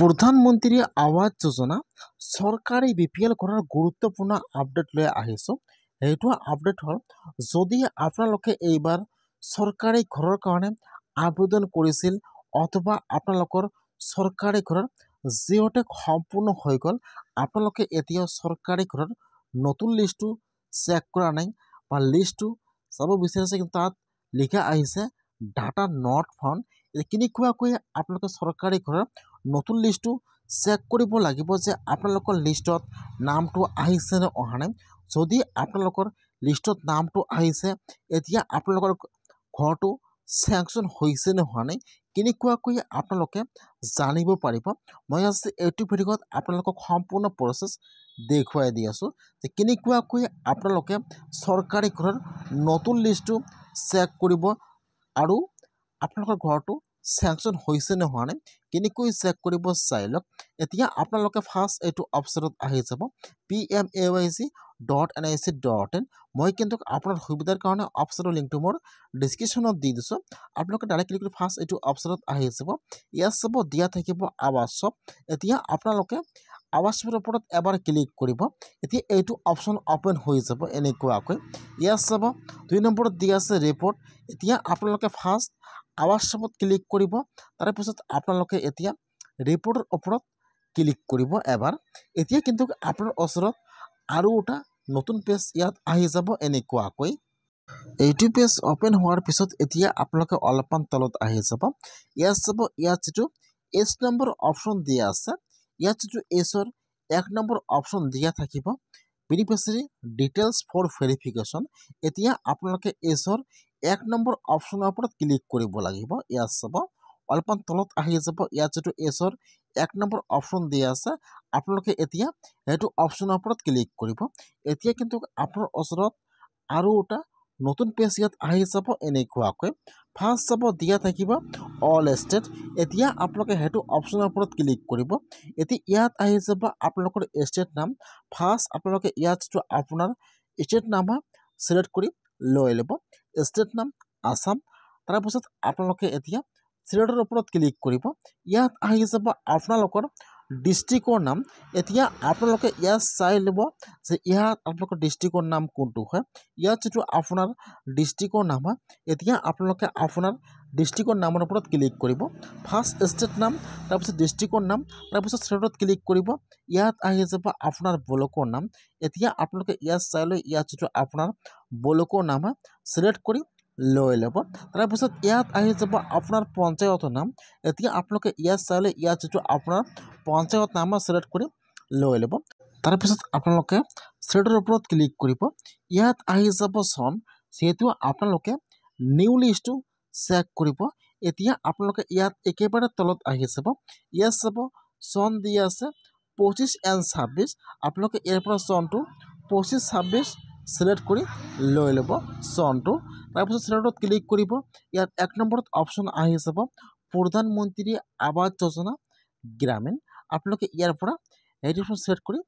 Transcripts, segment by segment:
প্ৰধানমন্ত্ৰী আৱাস যোজনা চৰকাৰী BPL ঘৰৰ গুৰুত্বপূৰ্ণ আপডেট লৈ আহিছোঁ। সেইটো আপডেট হ'ল যদি আপোনালোকে এইবাৰ চৰকাৰী ঘৰৰ কাৰণে আবেদন কৰিছিল অথবা আপোনালোকৰ চৰকাৰী ঘৰৰ জিঅ'টেক সম্পূৰ্ণ হৈ গ'ল, আপোনালোকে এতিয়া চৰকাৰী ঘৰৰ নতুন লিষ্টটো চেক কৰা নাই বা লিষ্টটো চাব বিচাৰিছে, কিন্তু তাত লিখা আহিছে ডাটা নট ফাউণ্ড। কেনেকুৱাকৈ আপোনালোকে চৰকাৰী ঘৰৰ নতুন লিষ্টটো চেক কৰিব লাগিব যে আপোনালোকৰ লিষ্টত নামটো আহিছে নে অহা নাই। যদি আপোনালোকৰ লিষ্টত নামটো আহিছে, এতিয়া আপোনালোকৰ ঘৰটো চেংচন হৈছে নে হোৱা নাই, কেনেকুৱাকৈ আপোনালোকে জানিব পাৰিব। মই আজি এইটো ভিডিঅ'ত আপোনালোকক সম্পূৰ্ণ প্ৰচেছ দেখুৱাই দি আছোঁ যে কেনেকুৱাকৈ আপোনালোকে চৰকাৰী ঘৰৰ নতুন লিষ্টটো চেক কৰিব আৰু আপোনালোকৰ ঘৰটো চেংচন হৈছে নে হোৱা নাই কেনেকৈ চেক কৰিব চাই লওক। এতিয়া আপোনালোকে ফাৰ্ষ্ট এইটো অপশ্যনত আহি যাব pmayc.nic.in। মই কিন্তু আপোনাৰ সুবিধাৰ কাৰণে অপশ্যনৰ লিংকটো মোৰ ডিছক্ৰিপশ্যনত দি দিছোঁ। আপোনালোকে ডাইৰেক্ট ক্লিক কৰি ফাৰ্ষ্ট এইটো অপশ্যনত আহি যাব। ইয়াত চাব দিয়া থাকিব আৱাস শ্বপ। এতিয়া আপোনালোকে আৱাস শ্বপৰ ওপৰত এবাৰ ক্লিক কৰিব। এতিয়া এইটো অপশ্যন অ'পেন হৈ যাব এনেকুৱাকৈ। ইয়াত চাব 2 নম্বৰত দিয়া আছে ৰিপৰ্ট। এতিয়া আপোনালোকে ফাৰ্ষ্ট আৱাস শ্বপত ক্লিক কৰিব, তাৰপিছত আপোনালোকে এতিয়া ৰিপৰ্টৰ ওপৰত ক্লিক কৰিব এবাৰ। এতিয়া কিন্তু আপোনাৰ ওচৰত আৰু এটা নতুন পেজ ইয়াত আহি যাব এনেকুৱাকৈ। এইটো পেজ অ'পেন হোৱাৰ পিছত এতিয়া আপোনালোকে অলপমান তলত আহি যাব। ইয়াত চাব ইয়াত যিটো H নম্বৰ অপশ্যন দিয়া আছে, ইয়াত যিটো Hৰ 1 নম্বৰ অপশ্যন দিয়া থাকিব বেনিফিচিয়াৰী ডিটেইলছ ফৰ ভেৰিফিকেশ্যন। এতিয়া আপোনালোকে Hৰ 1 নম্বৰ অপশ্যনৰ ওপৰত ক্লিক কৰিব লাগিব। ইয়াত চাব অলপমান তলত আহি যাব, ইয়াত যিটো Hৰ 1 নম্বৰ অপশ্যন দিয়া আছে, আপোনালোকে এতিয়া সেইটো অপশ্যনৰ ওপৰত ক্লিক কৰিব। এতিয়া কিন্তু আপোনাৰ ওচৰত আৰু এটা নতুন পেজ ইয়াত আহি যাব এনেকুৱাকৈ। ফাৰ্ষ্ট চাব দিয়া থাকিব অল ষ্টেট। এতিয়া আপোনালোকে সেইটো অপশ্যনৰ ওপৰত ক্লিক কৰিব। এতিয়া ইয়াত আহি যাব আপোনালোকৰ ষ্টেট নাম। ফাৰ্ষ্ট আপোনালোকে ইয়াত যিটো আপোনাৰ ষ্টেট নাম হয় চিলেক্ট কৰি লৈ ল'ব। ষ্টেট নাম আছাম। তাৰপিছত আপোনালোকে এতিয়া চিলেক্টৰ ওপৰত ক্লিক কৰিব। ইয়াত আহি যাব আপোনালোকৰ ডিষ্ট্ৰিক্টৰ নাম। এতিয়া আপোনালোকে ইয়াত চাই ল'ব যে ইয়াত আপোনালোকৰ ডিষ্ট্ৰিক্টৰ নাম কোনটো হয়। ইয়াত যিটো আপোনাৰ ডিষ্ট্ৰিক্টৰ নাম হয়, এতিয়া আপোনালোকে আপোনাৰ ডিষ্ট্ৰিক্টৰ নামৰ ওপৰত ক্লিক কৰিব। ফাৰ্ষ্ট ষ্টেট নাম, তাৰপিছত ডিষ্ট্ৰিক্টৰ নাম, তাৰপিছত চিলেক্টত ক্লিক কৰিব। ইয়াত আহি যাব আপোনাৰ ব্লকৰ নাম। এতিয়া আপোনালোকে ইয়াত চাই লৈ ইয়াত যিটো আপোনাৰ ব্লকৰ নাম হয় চিলেক্ট কৰি লৈ ল'ব। তাৰপিছত ইয়াত আহি যাব আপোনাৰ পঞ্চায়তৰ নাম। এতিয়া আপোনালোকে ইয়াত চাই লৈ ইয়াত যিটো আপোনাৰ পঞ্চায়ত নাম চিলেক্ট কৰি লৈ ল'ব। তাৰপিছত আপোনালোকে চিলেক্টৰ ওপৰত ক্লিক কৰিব। ইয়াত আহি যাব চন, যিহেতু আপোনালোকে নিউ লিষ্টটো চেক কৰিব। এতিয়া আপোনালোকে ইয়াত একেবাৰে তলত আহি যাব। ইয়াত চাব চন দিয়া আছে 25 and 26। আপোনালোকে ইয়াৰ পৰা চনটো 25-26 চিলেক্ট কৰি লৈ ল'ব চনটো। তাৰপিছত চিলেক্টত ক্লিক কৰিব। ইয়াত 1 নম্বৰত অপশ্যন আহি যাব প্ৰধানমন্ত্ৰী আৱাস যোজনা গ্ৰামীণ। আপোনালোকে ইয়াৰ পৰা সেইটো চিলেক্ট কৰি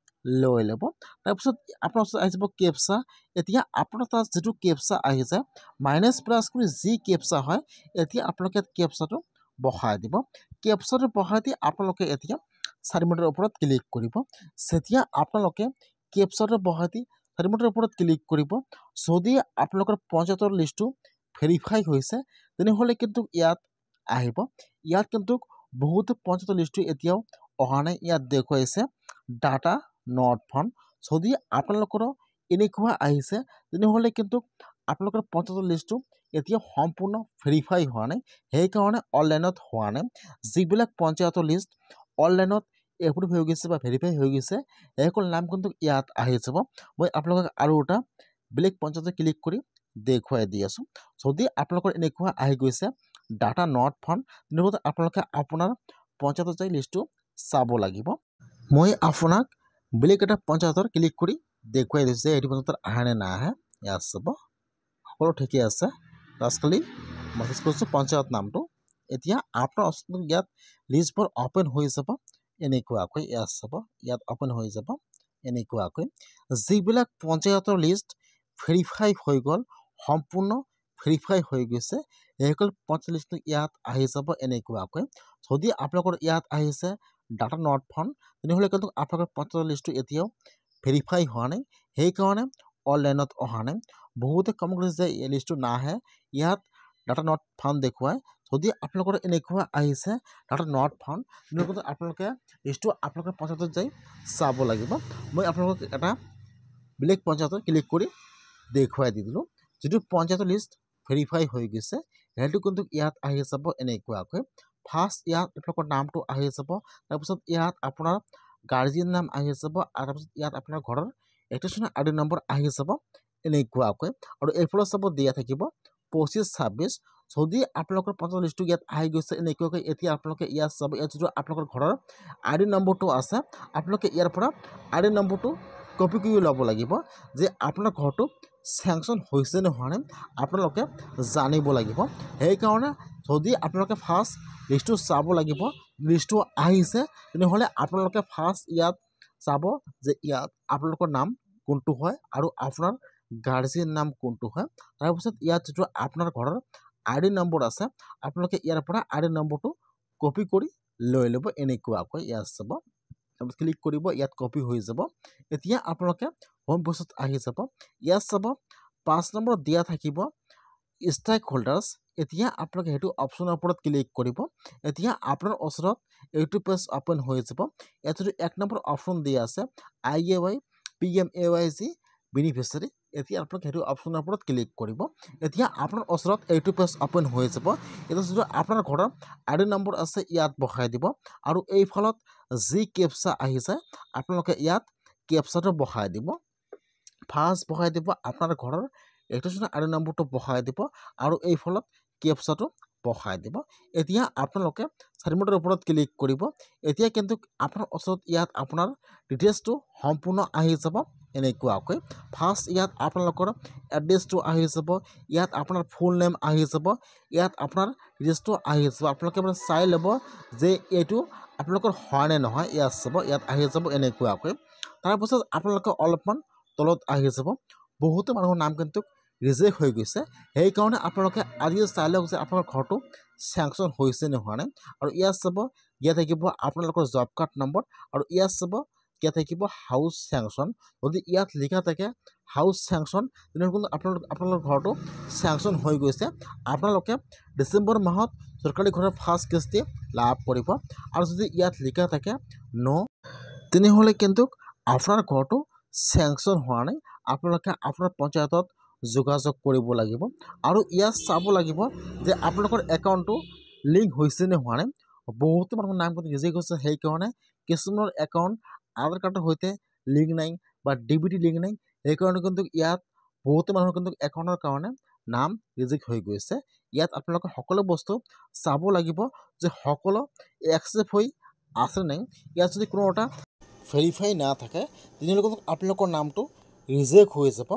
লৈ ল'ব। তাৰপিছত আপোনাৰ ওচৰত আহি যাব কেপচা। এতিয়া আপোনাৰ তাত যিটো কেপচা আহি যায় মাইনাছ প্লাছ কৰি যি কেপচা হয়, এতিয়া আপোনালোকে কেপচাটো বহাই দিব। কেপচাটো বহাই দি আপোনালোকে এতিয়া চাবমিটৰ ওপৰত ক্লিক কৰিব। যেতিয়া আপোনালোকে কেপচাটো বহাই দি চাবমিটৰ ওপৰত ক্লিক কৰিব, যদি আপোনালোকৰ পঞ্চায়তৰ লিষ্টটো ভেৰিফাই হৈছে তেনেহ'লে কিন্তু ইয়াত আহিব। ইয়াত কিন্তু বহুতো পঞ্চায়তৰ লিষ্টটো এতিয়াও অহা নাই। ইয়াত দেখুৱাইছে ডাটা নট ফাউণ্ড। যদি আপোনালোকৰো এনেকুৱা আহিছে তেনেহ'লে কিন্তু আপোনালোকৰ পঞ্চায়তৰ লিষ্টটো এতিয়া সম্পূৰ্ণ ভেৰিফাই হোৱা নাই, সেইকাৰণে অনলাইনত হোৱা নাই। যিবিলাক পঞ্চায়তৰ লিষ্ট অনলাইনত এপ্ৰুভ হৈ গৈছে বা ভেৰিফাই হৈ গৈছে, সেইসকল নাম কিন্তু ইয়াত আহি যাব। মই আপোনালোকক আৰু এটা বেলেগ পঞ্চায়তত ক্লিক কৰি দেখুৱাই দি আছোঁ। যদি আপোনালোকৰ এনেকুৱা আহি গৈছে ডাটা নট ফাউণ্ড, তেনেহ'লে আপোনালোকে আপোনাৰ পঞ্চায়তত যাই লিষ্টটো চাব লাগিব। মই আপোনাক বেলেগ এটা পঞ্চায়তৰ ক্লিক কৰি দেখুৱাই দিছোঁ যে এইটো পঞ্চায়তৰ আহে নে নাহে। ইয়াত চাব সকলো ঠিকেই আছে। লাষ্টলি মেছেজ কৰিছোঁ পঞ্চায়ত নামটো। এতিয়া আপোনাৰ ওচৰত ইয়াত লিষ্টবোৰ অ'পেন হৈ যাব এনেকুৱাকৈ। ইয়াত চাব ইয়াত অ'পেন হৈ যাব এনেকুৱাকৈ। যিবিলাক পঞ্চায়তৰ লিষ্ট ভেৰিফাই হৈ গ'ল, সম্পূৰ্ণ ভেৰিফাই হৈ গৈছে, সেইসকল পঞ্চায়ত লিষ্টটো ইয়াত আহি যাব এনেকুৱাকৈ। যদি আপোনালোকৰ ইয়াত আহিছে ডাটা নট ফাউণ্ড তেনেহ'লে কিন্তু আপোনালোকৰ পঞ্চায়তৰ লিষ্টটো এতিয়াও ভেৰিফাই হোৱা নাই সেইকাৰণে অনলাইনত অহা নাই বহুতে কমেণ্ট কৰিছে যে এই লিষ্টটো নাহে ইয়াত ডাটা নট ফাউণ্ড দেখুৱায় যদি আপোনালোকৰ এনেকুৱা আহিছে ডাটা নট ফাউণ্ড তেনেহ'লে কিন্তু আপোনালোকে লিষ্টটো আপোনালোকৰ পঞ্চায়তত যাই চাব লাগিব মই আপোনালোকক এটা বেলেগ পঞ্চায়তত ক্লিক কৰি দেখুৱাই দি দিলোঁ যিটো পঞ্চায়তৰ লিষ্ট ভেৰিফাই হৈ গৈছে সেইটো কিন্তু ইয়াত আহি যাব এনেকুৱাকৈ ফাৰ্ষ্ট ইয়াত আপোনালোকৰ নামটো আহি যাব তাৰপিছত ইয়াত আপোনাৰ গাৰ্জিয়ান নাম আহি যাব আৰু তাৰপিছত ইয়াত আপোনাৰ ঘৰৰ এটেনশ্যন আই ডি নম্বৰ আহি যাব এনেকুৱাকৈ আৰু এইফালে চাব দিয়া থাকিব 25-26 যদি আপোনালোকৰ পঞ্চায়তৰ লিষ্টটো ইয়াত আহি গৈছে এনেকুৱাকৈ এতিয়া আপোনালোকে ইয়াত চাব ইয়াত যিটো আপোনালোকৰ ঘৰৰ আই ডি নম্বৰটো আছে আপোনালোকে ইয়াৰ পৰা আই ডি নম্বৰটো কপি কৰি ল'ব লাগিব যে আপোনাৰ ঘৰটো চেংচন হৈছে নে হোৱা নাই আপোনালোকে জানিব লাগিব সেইকাৰণে যদি আপোনালোকে ফাৰ্ষ্ট লিষ্টটো চাব লাগিব লিষ্টটো আহিছে তেনেহ'লে আপোনালোকে ফাৰ্ষ্ট ইয়াত চাব যে ইয়াত আপোনালোকৰ নাম কোনটো হয় আৰু আপোনাৰ গাৰ্জিয়ান নাম কোনটো হয় তাৰপিছত ইয়াত যিটো আপোনাৰ ঘৰৰ আই ডি নম্বৰ আছে আপোনালোকে ইয়াৰ পৰা আই ডি নম্বৰটো কপি কৰি লৈ ল'ব এনেকুৱাকৈ ইয়াত চাব ক্লিক কৰিব ইয়াত কপি হৈ যাব এতিয়া আপোনালোকে হোম পেজত আহি যাব ইয়াত চাব 5 নম্বৰত দিয়া থাকিব ষ্টেক হোল্ডাৰ্ছ এতিয়া আপোনালোকে সেইটো অপশ্যনৰ ওপৰত ক্লিক কৰিব এতিয়া আপোনাৰ ওচৰত এইটো পেজ অপেন হৈ যাব ইয়াত যদি 1 নম্বৰ অপশ্যন দিয়া আছে IAY PMAYG বেনিফিচিয়াৰী এতিয়া আপোনালোকে সেইটো অপশ্যনৰ ওপৰত ক্লিক কৰিব এতিয়া আপোনাৰ ওচৰত এইটো পেজ অপেন হৈ যাব এতিয়া যদি আপোনাৰ ঘৰৰ আই ডি নম্বৰ আছে ইয়াত বহাই দিব আৰু এই ফলত যি কেপচা আহিছে আপোনালোকে ইয়াত কেপচাটো বহাই দিব ফাৰ্ষ্ট বহাই দিব আপোনাৰ ঘৰৰ এটেনশ্যন আই ডি নম্বৰটো বহাই দিব আৰু এই ফলত কেপচাটো বহাই দিব এতিয়া আপোনালোকে চাৰিমুঠৰ ওপৰত ক্লিক কৰিব এতিয়া কিন্তু আপোনাৰ ওচৰত ইয়াত আপোনাৰ ডিটেইলছটো সম্পূৰ্ণ আহি যাব এনেকুৱাকৈ ফাৰ্ষ্ট ইয়াত আপোনালোকৰ এড্ৰেছটো আহি যাব ইয়াত আপোনাৰ ফুল নেম আহি যাব ইয়াত আপোনাৰ ডিটেইলছটো আহি যাব আপোনালোকে মানে চাই ল'ব যে এইটো আপোনালোকৰ হয় নে নহয় ইয়াত চাব ইয়াত আহি যাব এনেকুৱাকৈ তাৰপিছত আপোনালোকে অলপমান তলত আহি যাব বহুতো মানুহৰ নাম কিন্তু ৰিজেক্ট হৈ গৈছে সেইকাৰণে আপোনালোকে আজি চাই লওক যে আপোনাৰ ঘৰটো চেংচন হৈছে নে হোৱা নাই আৰু ইয়াত চাব ইয়াত থাকিব আপোনালোকৰ জব কাৰ্ড নম্বৰ আৰু ইয়াত চাব ইয়াত থাকিব হাউচ চেংচন যদি ইয়াত লিখা থাকে হাউচ চেংচন তেনেহ'লে কিন্তু আপোনালোকৰ ঘৰটো চেংচন হৈ গৈছে আপোনালোকে ডিচেম্বৰ মাহত চৰকাৰী ঘৰৰ ফাৰ্ষ্ট কিস্তি লাভ কৰিব আৰু যদি ইয়াত লিখা থাকে ন তেনেহ'লে কিন্তু আপোনাৰ ঘৰটো চেংচন হোৱা নাই আপোনালোকে আপোনাৰ পঞ্চায়তত যোগাযোগ কৰিব লাগিব আৰু ইয়াত চাব লাগিব যে আপোনালোকৰ একাউণ্টটো লিংক হৈছে নে হোৱা নাই বহুতো মানুহৰ নাম কিন্তু ৰিজেক্ট হৈছে সেইকাৰণে কিছুমানৰ একাউণ্ট আধাৰ কাৰ্ডৰ সৈতে লিংক নাই বা DBT লিংক নাই সেইকাৰণে কিন্তু ইয়াত বহুতো মানুহৰ কিন্তু একাউণ্টৰ কাৰণে নাম ৰিজেক্ট হৈ গৈছে ইয়াত আপোনালোকে সকলো বস্তু চাব লাগিব যে সকলো একচেপ্ট হৈ আছে নাই ইয়াত যদি কোনো এটা ভেৰিফাই নাথাকে তেনেহ'লে কিন্তু আপোনালোকৰ নামটো ৰিজেক্ট হৈ যাব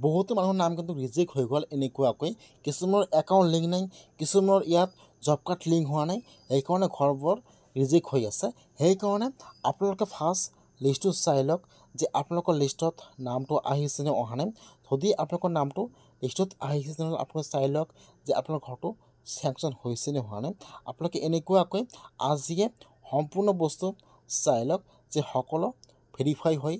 বহুতো মানুহৰ নাম কিন্তু ৰিজেক্ট হৈ গ'ল এনেকুৱাকৈ কিছুমানৰ একাউণ্ট লিংক নাই কিছুমানৰ ইয়াত জব কাৰ্ড লিংক হোৱা নাই সেইকাৰণে ঘৰবোৰ ৰিজেক্ট হৈ আছে সেইকাৰণে আপোনালোকে ফাৰ্ষ্ট লিষ্টটো চাই লওক যে আপোনালোকৰ লিষ্টত নামটো আহিছে নে অহা নাই যদি আপোনালোকৰ নামটো লিষ্টত আহিছে তেনেহ'লে আপোনালোকে চাই লওক যে আপোনাৰ ঘৰটো চেংচন হৈছে নে হোৱা নাই আপোনালোকে এনেকুৱাকৈ আজিয়ে সম্পূৰ্ণ বস্তু চাই লওক যে সকলো ভেৰিফাই হৈ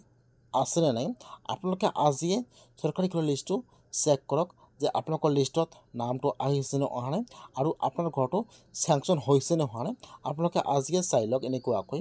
আছে নে নাই আপোনালোকে আজিয়ে চৰকাৰী ঘৰৰ লিষ্টটো চেক কৰক যে আপোনালোকৰ লিষ্টত নামটো আহিছে নে অহা নাই আৰু আপোনাৰ ঘৰটো চেংচন হৈছে নে হোৱা নাই আপোনালোকে আজিয়ে চাই লওক এনেকুৱাকৈ